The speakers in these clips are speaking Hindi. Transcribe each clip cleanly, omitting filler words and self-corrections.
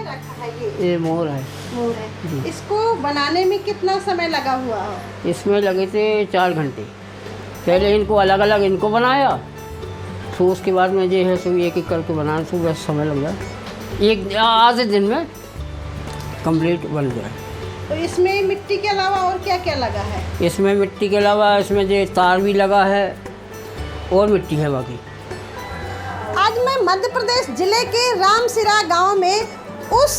रखा है? ये मोर है। मोर है। इसको बनाने में कितना समय लगा हुआ है? इसमें लगे थे 4 घंटे। पहले इनको अलग अलग इनको बनाया, फिर उसके बाद में जो है सो एक एक करके बनाने से बस समय लग गया। एक आधे दिन में कंप्लीट बन गया। तो इसमें मिट्टी के अलावा और क्या क्या लगा है? इसमें मिट्टी के अलावा इसमें जो तार भी लगा है और मिट्टी है बाकी। आज मैं मध्य प्रदेश जिले के रामसिरा गांव में उस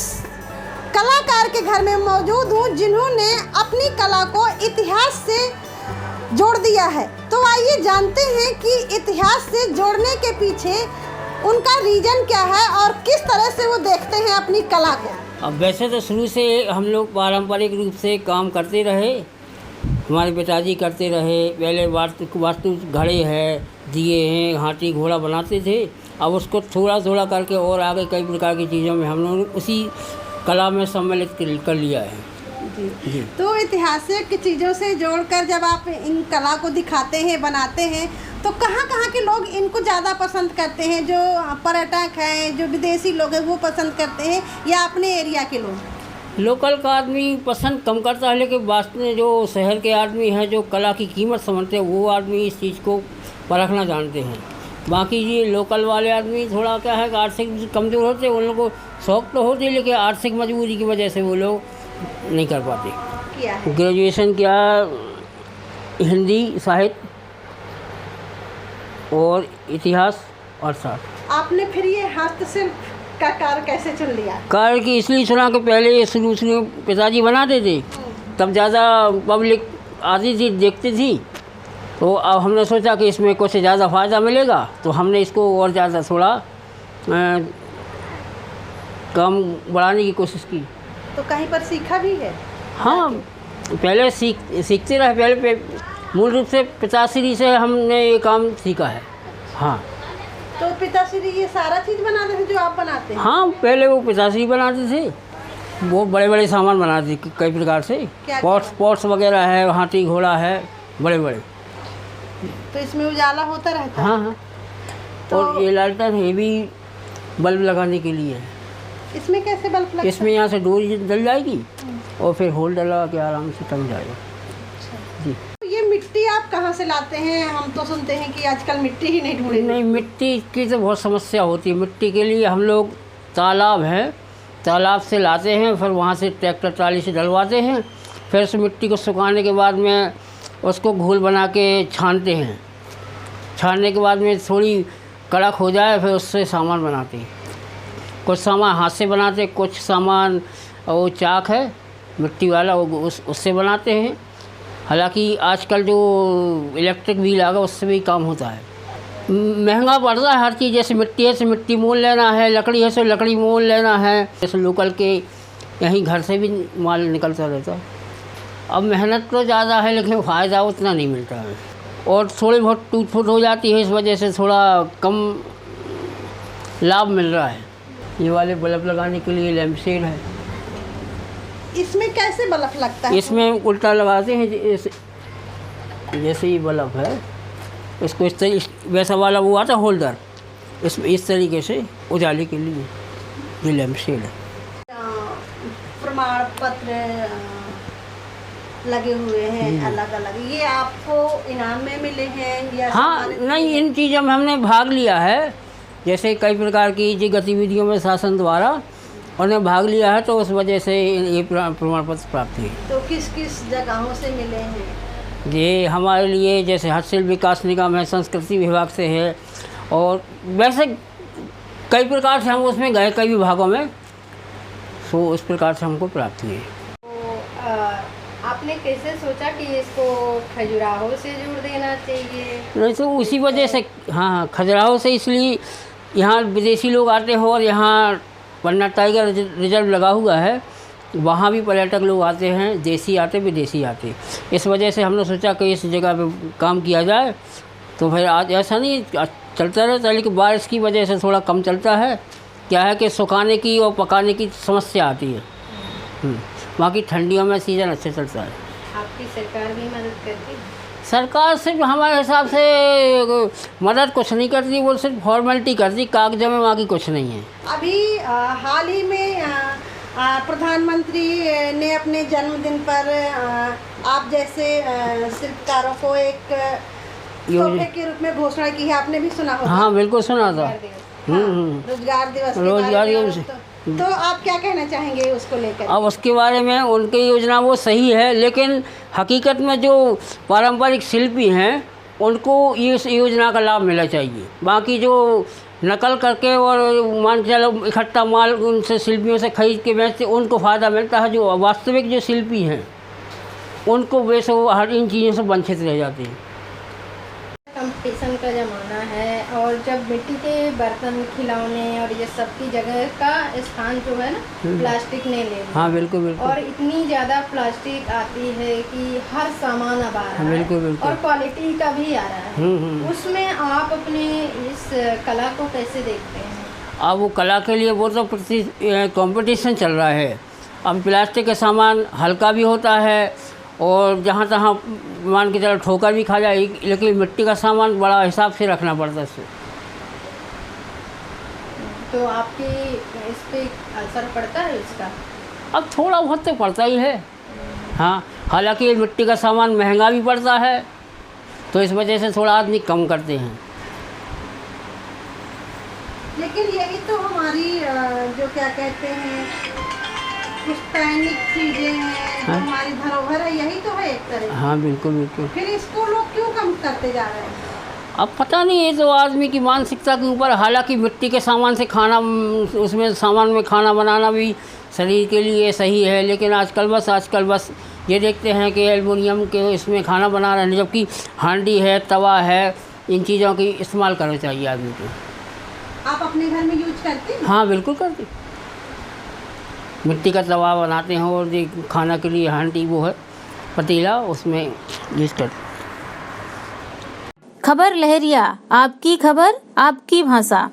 कलाकार के घर में मौजूद हूँ जिन्होंने अपनी कला को इतिहास से जोड़ दिया है। तो आइए जानते हैं कि इतिहास से जोड़ने के पीछे उनका रीजन क्या है और किस तरह से वो देखते हैं अपनी कला को। अब वैसे तो शुरू से हम लोग पारंपरिक रूप से काम करते रहे, हमारे पिताजी करते रहे। पहले वास्तु घड़े है, दिए हैं, हाथी घोड़ा बनाते थे। अब उसको थोड़ा थोड़ा करके और आगे कई प्रकार की चीज़ों में हम लोगों ने उसी कला में सम्मिलित कर लिया है। जी। तो ऐतिहासिक चीज़ों से जोड़कर जब आप इन कला को दिखाते हैं, बनाते हैं, तो कहाँ कहाँ के लोग इनको ज़्यादा पसंद करते हैं? जो पर्यटक हैं, जो विदेशी लोग हैं, वो पसंद करते हैं या अपने एरिया के लोग? लोकल का आदमी पसंद कम करता है, लेकिन वास्तव में जो शहर के आदमी हैं, जो कला की कीमत समझते हैं, वो आदमी इस चीज़ को परखना जानते हैं। बाकी ये लोकल वाले आदमी थोड़ा क्या है कि आर्थिक कमज़ोर होते हैं, उन लोगों को शौक़ तो होते, लेकिन आर्थिक मजबूरी की वजह से वो लोग नहीं कर पाते। किया है? ग्रेजुएशन किया हिंदी साहित्य और इतिहास और साथ। आपने फिर ये हस्तशिल्प का कार्य कैसे चुन लिया? कार्य की इसलिए सुना कि पहले ये शुरू पिताजी बनाते थे, तब ज़्यादा पब्लिक आती थी, देखती थी। तो अब हमने सोचा कि इसमें कुछ ज़्यादा फ़ायदा मिलेगा, तो हमने इसको और ज़्यादा थोड़ा काम बढ़ाने की कोशिश की। तो कहीं पर सीखा भी है? हाँ, पहले सीखते रहे। पहले मूल रूप से पिताश्री से हमने ये काम सीखा है। हाँ। तो पिताश्री ये सारा चीज़ बनाते थे जो आप बनाते हैं? हाँ, पहले वो पिताश्री बनाते थे, वो बड़े बड़े सामान बनाते थे कई प्रकार से। पॉट्स वगैरह है, हाथी घोड़ा है, बड़े बड़े। तो इसमें उजाला होता रहता है? हाँ हाँ। तो और ये लालटेन ये भी बल्ब लगाने के लिए है। इसमें कैसे बल्ब लगता है? इसमें यहाँ से डोरी जल जाएगी और फिर होल्डर लगा के आराम से टंग जाएगा। जी। ये मिट्टी आप कहाँ से लाते हैं? हम तो सुनते हैं कि आजकल मिट्टी ही नहीं ढूंढी। नहीं, मिट्टी की तो बहुत समस्या होती है। मिट्टी के लिए हम लोग तालाब है, तालाब से लाते हैं, फिर वहाँ से ट्रैक्टर ट्राली से डलवाते हैं। फिर उस मिट्टी को सुखाने के बाद में उसको घोल बना के छानते हैं। छानने के बाद में थोड़ी कड़क हो जाए, फिर उससे सामान बनाते हैं। कुछ सामान हाथ से बनाते, कुछ सामान वो चाक है मिट्टी वाला, वो उससे बनाते हैं। हालांकि आजकल जो इलेक्ट्रिक व्हील आ गया, उससे भी काम होता है। महंगा पड़ रहा है हर चीज़। जैसे मिट्टी है तो मिट्टी मोल लेना है, लकड़ी है तो लकड़ी मोल लेना है। जैसे लोकल के यहीं घर से भी माल निकलता रहता है। अब मेहनत तो ज़्यादा है, लेकिन फ़ायदा उतना नहीं मिलता है और थोड़ी बहुत टूट फूट हो जाती है। इस वजह से थोड़ा कम लाभ मिल रहा है। ये वाले बल्ब लगाने के लिए लैंप शेड है। इसमें कैसे बल्ब लगता है? इसमें उल्टा लगाते हैं, जैसे ये बल्ब है, इसको इस तरीके वैसा वाला वो आता होल्डर, इसमें इस तरीके से उजाले के लिए ये लैंप शेड है। प्रमाण पत्र लगे हुए हैं अलग अलग, ये आपको इनाम में मिले हैं या? हाँ, नहीं, इन चीज़ों में हमने भाग लिया है। जैसे कई प्रकार की जी गतिविधियों में शासन द्वारा उन्हें भाग लिया है, तो उस वजह से ये प्रमाण पत्र प्राप्त हुए। तो किस किस जगहों से मिले हैं? ये हमारे लिए जैसे हस्तशिल्प विकास निगम है, संस्कृति विभाग से है, और वैसे कई प्रकार से हम उसमें गए कई विभागों में, तो इस प्रकार से हमको प्राप्त हुए। तो आपने कैसे सोचा कि इसको खजुराहो से जोड़ देना चाहिए? नहीं, तो उसी वजह से। हाँ, खजुराहो से इसलिए यहाँ विदेशी लोग आते हो, और यहाँ पन्ना टाइगर रिजर्व लगा हुआ है, वहाँ भी पर्यटक लोग आते हैं, देसी आते विदेशी आते। इस वजह से हमने सोचा कि इस जगह पे काम किया जाए। तो फिर आज ऐसा नहीं चलता रहता, लेकिन बारिश की वजह से थोड़ा कम चलता है। क्या है कि सुखाने की और पकाने की समस्या आती है। बाकी ठंडियों में सीज़न अच्छे चलता है। आपकी सरकार भी मदद करती है? सरकार सिर्फ हमारे हिसाब से मदद कुछ नहीं करती, वो सिर्फ फॉर्मेलिटी करती, कागजों में बाकी कुछ नहीं है। अभी हाल ही में प्रधानमंत्री ने अपने जन्मदिन पर आप जैसे शिल्पकारों को एक तोहफे के रूप में घोषणा की है, आपने भी सुना होगा। हाँ बिल्कुल सुना था। रोजगार दिवस के रोजगार बारे में। दिवस। तो आप क्या कहना चाहेंगे उसको लेकर? अब उसके बारे में उनकी योजना वो सही है, लेकिन हकीकत में जो पारंपरिक शिल्पी हैं उनको ये इस योजना का लाभ मिलना चाहिए। बाकी जो नकल करके और मान के चलो इकट्ठा माल उनसे शिल्पियों से खरीद के बेचते उनको फ़ायदा मिलता है। जो वास्तविक जो शिल्पी हैं उनको वैसे वो हर इन चीज़ों से वंचित रह जाते हैं। कंपटीशन का ज़माना है और जब मिट्टी के बर्तन खिलौने और ये सब की जगह का स्थान जो है ना प्लास्टिक ने ले लिया। हाँ बिल्कुल बिल्कुल। और इतनी ज़्यादा प्लास्टिक आती है कि हर सामान अब आ रहा है। बिल्कुल बिल्कुल। और क्वालिटी का भी आ रहा है। उसमें आप अपने इस कला को कैसे देखते हैं? अब वो कला के लिए वो तो कंपटीशन चल रहा है। अब प्लास्टिक का सामान हल्का भी होता है और जहाँ तहाँ मान के चलो ठोकर भी खा जाए, लेकिन मिट्टी का सामान बड़ा हिसाब से रखना पड़ता है इससे। तो आपकी इस पे असर पड़ता है इसका? अब थोड़ा बहुत तो पड़ता ही है। हाँ, हालांकि ये मिट्टी का सामान महंगा भी पड़ता है तो इस वजह से थोड़ा आदमी कम करते हैं। लेकिन यही तो हमारी जो क्या कहते हैं पुश्तैनिक चीजें हैं, जो हमारी धरोहर है, यही तो है एक तरह। हाँ बिल्कुल बिल्कुल। फिर इसको लोग क्यों कम करते जा रहे हैं? अब पता नहीं, ये तो आदमी की मानसिकता के ऊपर। हालांकि मिट्टी के सामान से खाना, उसमें सामान में खाना बनाना भी शरीर के लिए सही है, लेकिन आजकल बस ये देखते हैं कि एल्युमिनियम के इसमें खाना बना रहे हैं, जबकि हांडी है, तवा है, इन चीज़ों की इस्तेमाल करना चाहिए आदमी को। आप अपने घर में यूज करते हैं? हाँ बिल्कुल करते। मिट्टी का तवा बनाते हैं और खाना के लिए हांडी वो है पतीला, उसमें यूज करते। खबर लहरिया, आपकी खबर आपकी भाषा।